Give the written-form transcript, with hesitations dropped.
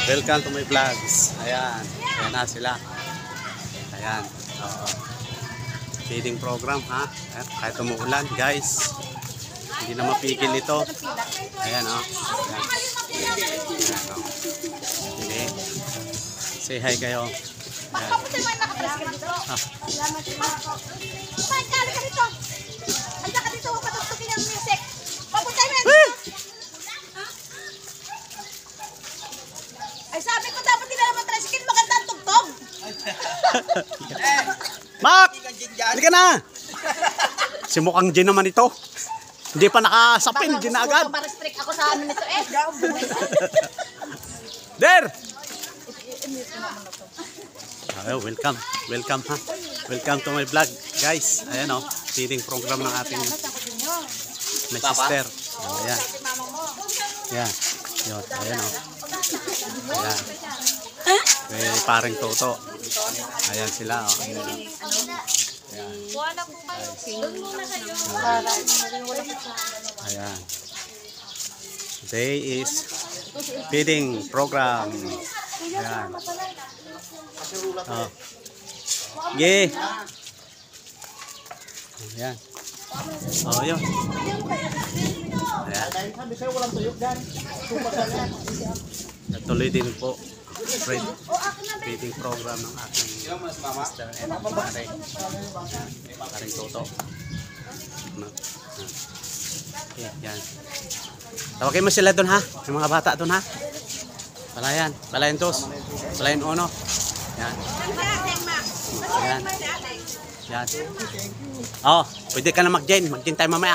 Welcome to my vlogs. Ayan. Ayan na sila. Ayan. Oo. Feeding program ha. Ayan. Kahit umuulan guys. Hindi na mapigil ito. Ayan o. Ayan. Ayan o. Hindi. Say hi kayo. Ayan. Ah. Ay sabi ko dapat din naman tricycle magandang tugtog. Mak! Halika na! Si mukhang gin naman ito. Hindi pa nakasapin, gin na agad. Pa-restrict ako sa ano nito eh. Der! Welcome. Welcome ha. Welcome to my vlog guys. Ayan o. Feeding program ng ating my sister. Ayan. Ayan. Yun. Ayan o. Ayan. May paring toto. Ayan sila o. Ayan. Ayan. Ayan. Today is feeding program. Ayan. Oh. Yeah. Ayan. Oh, yun. Ayan. Natuloy din po feeding program ng ating sister and pare. Paring toto. Okay, yan. Tawagin mo sila doon ha. Yung mga bata doon ha. Palayan. Palayan tos. Palayan uno. Yan. Yan. Yan. Oh, pwede ka na mag-join. Mag-join tayo mamaya.